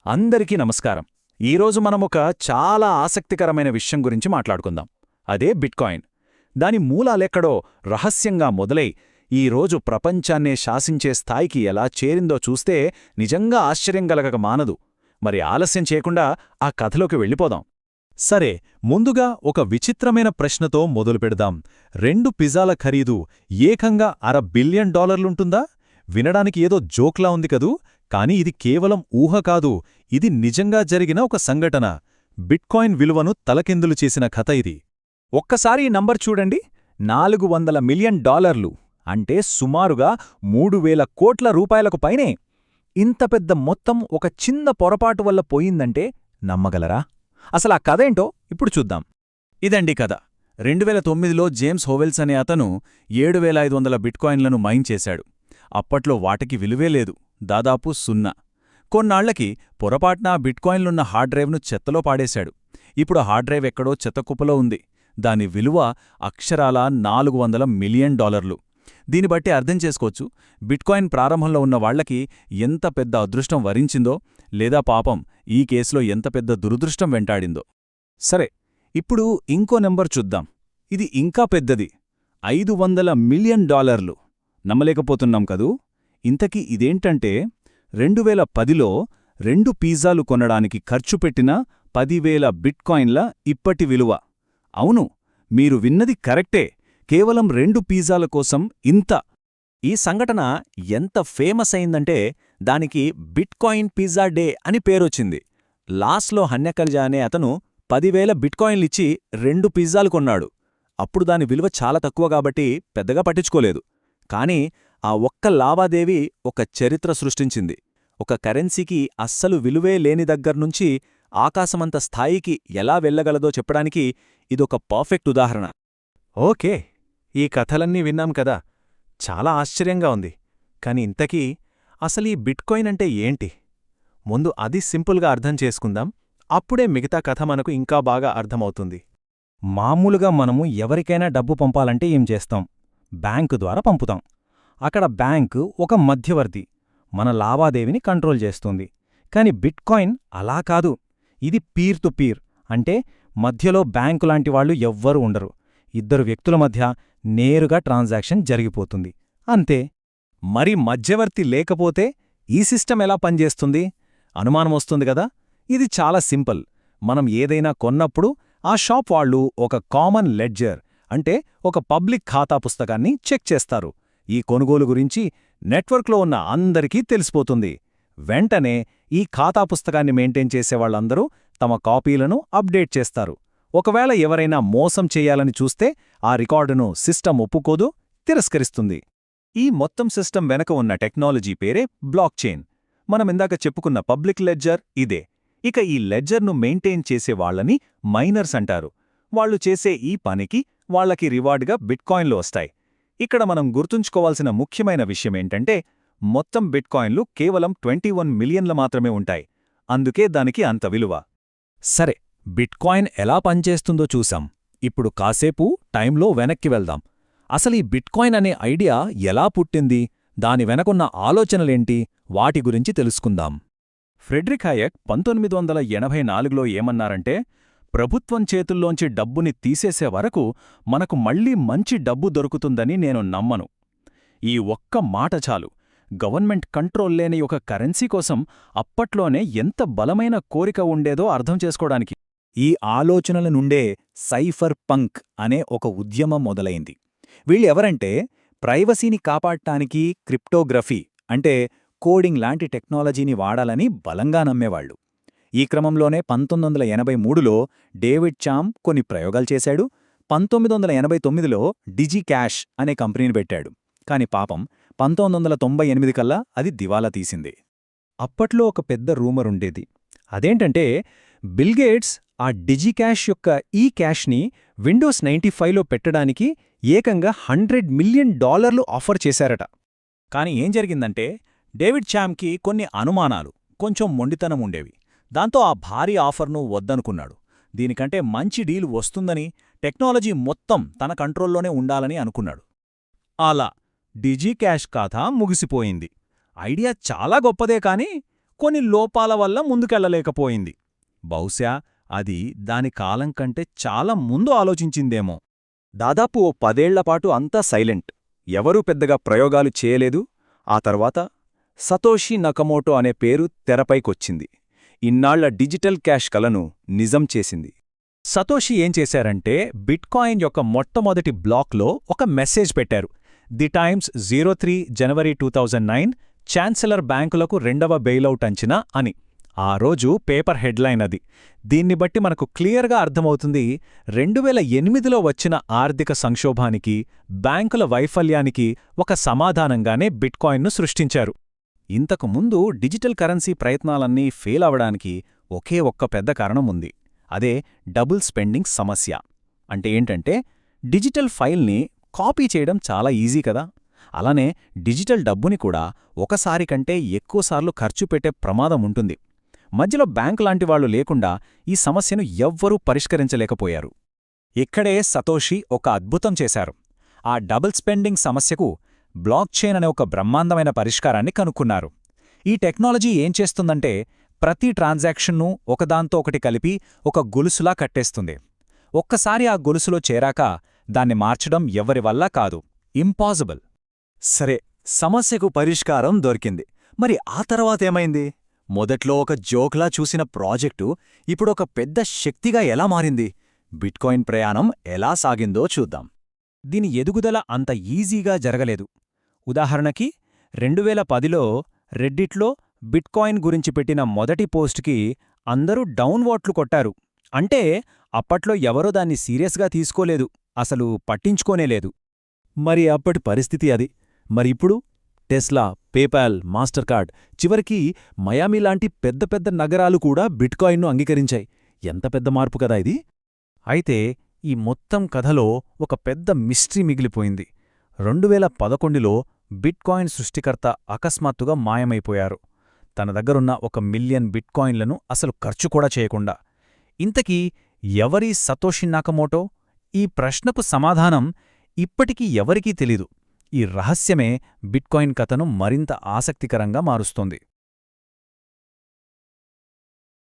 అందరికీ నమస్కారం. ఈరోజు మనమొక చాలా ఆసక్తికరమైన విషయం గురించి మాట్లాడుకుందాం. అదే బిట్కాయిన్. దాని మూలాలెక్కడో రహస్యంగా మొదలై ఈరోజు ప్రపంచాన్నే శాసించే స్థాయికి ఎలా చేరిందో చూస్తే నిజంగా ఆశ్చర్యం కలగక మానదు. మరి ఆలస్యం చేయకుండా ఆ కథలోకి వెళ్ళిపోదాం. సరే, ముందుగా ఒక విచిత్రమైన ప్రశ్నతో మొదలుపెడదాం. 2 పిజ్జాల ఖరీదు ఏకంగా $500 బిలియన్ వినడానికి ఏదో జోక్లా ఉంది కదూ. కానీ ఇది కేవలం ఊహ కాదు, ఇది నిజంగా జరిగిన ఒక సంఘటన. బిట్కాయిన్ విలువను తలకిందులు చేసిన కథ ఇది. ఒక్కసారి ఈ నంబర్ చూడండి. $400 మిలియన్, అంటే సుమారుగా 3000 కోట్ల రూపాయలకు పైనే. ఇంత పెద్ద మొత్తం ఒక చిన్న పొరపాటు వల్ల పోయిందంటే నమ్మగలరా? అసలా కథేంటో ఇప్పుడు చూద్దాం. ఇదండి కథ. 2009లో జేమ్స్ హోవెల్స్ అనే అతను 7500 బిట్కాయిన్లను మైన్ చేశాడు. అప్పట్లో వాటికి విలువే లేదు, దాదాపు 0. కొన్నాళ్లకి పొరపాటున బిట్కాయిన్లున్న హార్డ్ డ్రైవ్ను చెత్తలో పాడేశాడు. ఇప్పుడు హార్డ్ డ్రైవ్ ఎక్కడో చెత్తకుప్పలో ఉంది. దాని విలువ అక్షరాల $400 మిలియన్. దీని బట్టి అర్థం చేసుకోవచ్చు బిట్కాయిన్ ప్రారంభంలో ఉన్న వాళ్లకి ఎంత పెద్ద అదృష్టం వరించిందో, లేదా పాపం ఈ కేసులో ఎంత పెద్ద దురదృష్టం వెంటాడిందో. సరే, ఇప్పుడు ఇంకో నెంబర్ చూద్దాం. ఇది ఇంకా పెద్దది, $500 మిలియన్. నమ్మలేకపోతున్నాం కదూ. ఇంతకీ ఇదేంటంటే 2010లో 2 పిజ్జాలు కొనడానికి ఖర్చు పెట్టిన 10,000 బిట్కాయిన్ల ఇప్పటి విలువ. అవును, మీరు విన్నది కరెక్టే, కేవలం 2 పిజ్జాల కోసం ఇంత. ఈ సంఘటన ఎంత ఫేమస్ అయిందంటే దానికి బిట్కాయిన్ పిజ్జా డే అని పేరొచ్చింది. లాస్లో హన్యకల్జా అనే అతను 10,000 బిట్కాయిన్లిచ్చి 2 పిజ్జాలు కొన్నాడు. అప్పుడు దాని విలువ చాలా తక్కువ కాబట్టి పెద్దగా పట్టించుకోలేదు. కానీ ఆ ఒక్క లావాదేవీ ఒక చరిత్ర సృష్టించింది. ఒక కరెన్సీకి అస్సలు విలువే లేని దగ్గర్నుంచి ఆకాశమంత స్థాయికి ఎలా వెళ్లగలదో చెప్పడానికి ఇదొక పర్ఫెక్ట్ ఉదాహరణ. ఓకే, ఈ కథలన్నీ విన్నాం కదా, చాలా ఆశ్చర్యంగా ఉంది. కాని ఇంతకీ అసలీ బిట్కాయిన్ అంటే ఏంటి? ముందు అది సింపుల్గా అర్థం చేసుకుందాం. అప్పుడే మిగతా కథ మనకు ఇంకా బాగా అర్థమవుతుంది. మామూలుగా మనము ఎవరికైనా డబ్బు పంపాలంటే ఏం చేస్తాం? బ్యాంకు ద్వారా పంపుతాం. అక్కడ బ్యాంకు ఒక మధ్యవర్తి, మన లావాదేవీని కంట్రోల్ చేస్తుంది. కాని బిట్కాయిన్ అలా కాదు. ఇది పీర్ టు పీర్, అంటే మధ్యలో బ్యాంకులాంటి వాళ్లు ఎవ్వరూ ఉండరు. 2 వ్యక్తుల మధ్య నేరుగా ట్రాన్సాక్షన్ జరిగిపోతుంది, అంతే. మరి మధ్యవర్తి లేకపోతే ఈ సిస్టమ్ ఎలా పనిచేస్తుంది? అనుమానమొస్తుంది గదా. ఇది చాలా సింపుల్. మనం ఏదైనా కొన్నప్పుడు ఆ షాప్ వాళ్లు ఒక కామన్ లెడ్జర్, అంటే ఒక పబ్లిక్ ఖాతా పుస్తకాన్ని చెక్ చేస్తారు. ఈ కొనుగోలు గురించి నెట్వర్క్లో ఉన్న అందరికీ తెలిసిపోతుంది. వెంటనే ఈ ఖాతా పుస్తకాన్ని మెయింటైన్ చేసేవాళ్లందరూ తమ కాపీలను అప్డేట్ చేస్తారు. ఒకవేళ ఎవరైనా మోసం చెయ్యాలని చూస్తే ఆ రికార్డును సిస్టమ్ ఒప్పుకోదు, తిరస్కరిస్తుంది. ఈ మొత్తం సిస్టమ్ వెనక ఉన్న టెక్నాలజీ పేరే బ్లాక్ చైన్. మనమిందాక చెప్పుకున్న పబ్లిక్ లెడ్జర్ ఇదే. ఇక ఈ లెడ్జర్ను మెయింటైన్ చేసేవాళ్లని మైనర్స్ అంటారు. వాళ్లు చేసే ఈ పనికి వాళ్లకి రివార్డుగా బిట్కాయిన్లు వస్తాయి. ఇక్కడ మనం గుర్తుంచుకోవాల్సిన ముఖ్యమైన విషయమేంటంటే మొత్తం బిట్కాయిన్లు కేవలం 21 మిలియన్ల మాత్రమే ఉంటాయి. అందుకే దానికి అంత విలువ. సరే, బిట్కాయిన్ ఎలా పనిచేస్తుందో చూసాం. ఇప్పుడు కాసేపు టైంలో వెనక్కి వెళ్దాం. అసలీ బిట్కాయిన్ అనే ఐడియా ఎలా పుట్టింది, దాని వెనకున్న ఆలోచనలేంటి, వాటి గురించి తెలుసుకుందాం. ఫ్రెడ్రిక్ హాయక్ 1984లో ఏమన్నారంటే, ప్రభుత్వం చేతుల్లోంచి డబ్బుని తీసేసే వరకు మనకు మళ్లీ మంచి డబ్బు దొరుకుతుందని నేను నమ్మను. ఈ ఒక్క మాట చాలు గవర్నమెంట్ కంట్రోల్ లేని ఒక కరెన్సీ కోసం అప్పట్లోనే ఎంత బలమైన కోరిక ఉండేదో అర్థం చేసుకోవడానికి. ఈ ఆలోచనల నుండే సైఫర్ పంక్ అనే ఒక ఉద్యమం మొదలైంది. వీళ్ళెవరంటే ప్రైవసీని కాపాడటానికి క్రిప్టోగ్రఫీ, అంటే కోడింగ్ లాంటి టెక్నాలజీని వాడాలని బలంగా నమ్మేవాళ్లు. ఈ క్రమంలోనే 1983లో డేవిడ్ చామ్ కొన్ని ప్రయోగాలు చేశాడు. 1989లో డిజికాష్ అనే కంపెనీని పెట్టాడు. కాని పాపం 1998 కల్లా అది దివాలా తీసింది. అప్పట్లో ఒక పెద్ద రూమరుండేది. అదేంటంటే బిల్గేట్స్ ఆ డిజికాష్ యొక్క ఈ క్యాష్ని విండోస్ 95లో పెట్టడానికి ఏకంగా $100 మిలియన్ ఆఫర్ చేశారట. కాని ఏం జరిగిందంటే డేవిడ్ చామ్కి కొన్ని అనుమానాలు, కొంచెం మొండితనం ఉండేవి. దాంతో ఆ భారీ ఆఫర్ను వద్దనుకున్నాడు. దీనికంటే మంచి డీల్ వస్తుందని, టెక్నాలజీ మొత్తం తన కంట్రోల్లోనే ఉండాలని అనుకున్నాడు. అలా డిజికాష్ కథ ముగిసిపోయింది. ఐడియా చాలా గొప్పదే కాని కొన్ని లోపాల వల్ల ముందుకెళ్లలేకపోయింది. బహుశా అది దాని కాలం కంటే చాలా ముందు ఆలోచించిందేమో. దాదాపు ఓ 10 ఏళ్లపాటు అంతా సైలెంట్, ఎవరూ పెద్దగా ప్రయోగాలు చేయలేదు. ఆ తర్వాత సతోషి నకమోటో అనే పేరు తెరపైకొచ్చింది. ఇన్నాళ్ల డిజిటల్ క్యాష్ కలను నిజం చేసింది. సతోషి ఏం చేశారంటే బిట్కాయిన్ యొక్క మొట్టమొదటి బ్లాక్లో ఒక మెసేజ్ పెట్టారు. ది టైమ్స్ 03 జనవరి 2009 ఛాన్సలర్ బ్యాంకులకు రెండవ బెయిలౌట్ అంచనా అని. ఆ రోజు పేపర్ హెడ్లైన్ అది. దీన్ని బట్టి మనకు క్లియర్గా అర్థమవుతుంది 2008లో వచ్చిన ఆర్థిక సంక్షోభానికి, బ్యాంకుల వైఫల్యానికి ఒక సమాధానంగానే బిట్కాయిన్ను సృష్టించారు. ఇంతకు ముందు డిజిటల్ కరెన్సీ ప్రయత్నాలన్నీ ఫెయిల్ అవడానికి ఒకే ఒక్క పెద్ద కారణం ఉంది. అదే డబుల్ స్పెండింగ్ సమస్య. అంటే ఏంటంటే డిజిటల్ ఫైల్ని కాపీ చేయడం చాలా ఈజీ కదా, అలానే డిజిటల్ డబ్బుని కూడా ఒకసారి కంటే ఎక్కువసార్లు ఖర్చు పెట్టే ప్రమాదం ఉంటుంది. మధ్యలో బ్యాంక్ లాంటి వాళ్లు లేకుండా ఈ సమస్యను ఎవ్వరూ పరిష్కరించలేకపోయారు. ఇక్కడే సతోషి ఒక అద్భుతం చేశారు. ఆ డబుల్ స్పెండింగ్ సమస్యకు బ్లాక్ చైన్ అనే ఒక బ్రహ్మాండమైన పరిష్కారాన్ని కనుక్కున్నారు. ఈ టెక్నాలజీ ఏం చేస్తుందంటే ప్రతి ట్రాన్సాక్షన్ను ఒకదాంతో ఒకటి కలిపి ఒక గొలుసులా కట్టేస్తుంది. ఒక్కసారి ఆ గొలుసులో చేరాక దాన్ని మార్చడం ఎవ్వరి వల్ల కాదు, ఇంపాసిబుల్. సరే, సమస్యకు పరిష్కారం దొరికింది. మరి ఆ తర్వాతేమైంది? మొదట్లో ఒక జోక్లా చూసిన ప్రాజెక్టు ఇప్పుడొక పెద్ద శక్తిగా ఎలా మారింది? బిట్కాయిన్ ప్రయాణం ఎలా సాగిందో చూద్దాం. దీని ఎదుగుదల అంత ఈజీగా జరగలేదు. ఉదాహరణకి 2010లో రెడ్డిట్లో బిట్కాయిన్ గురించి పెట్టిన మొదటి పోస్ట్కి అందరూ డౌన్ ఓట్లు కొట్టారు. అంటే అప్పట్లో ఎవరో దాన్ని సీరియస్గా తీసుకోలేదు, అసలు పట్టించుకోనేలేదు. మరి అప్పటి పరిస్థితి అది. మరిప్పుడు టెస్లా, పేపాల్, మాస్టర్ కార్డ్, చివరికి మయామి లాంటి పెద్ద పెద్ద నగరాలు కూడా బిట్కాయిన్ను అంగీకరించాయి. ఎంత పెద్ద మార్పు కదా ఇది! అయితే ఈ మొత్తం కథలో ఒక పెద్ద మిస్టరీ మిగిలిపోయింది. 2011లో బిట్కాయిన్ సృష్టికర్త అకస్మాత్తుగా మాయమైపోయారు, తన దగ్గరున్న 1 మిలియన్ బిట్కాయిన్లను అసలు ఖర్చు కూడా చేయకుండా. ఇంతకీ ఎవరీ సతోషి నాకమోటో? ఈ ప్రశ్నకు సమాధానం ఇప్పటికీ ఎవరికీ తెలీదు. ఈ రహస్యమే బిట్కాయిన్ కథను మరింత ఆసక్తికరంగా మారుస్తోంది.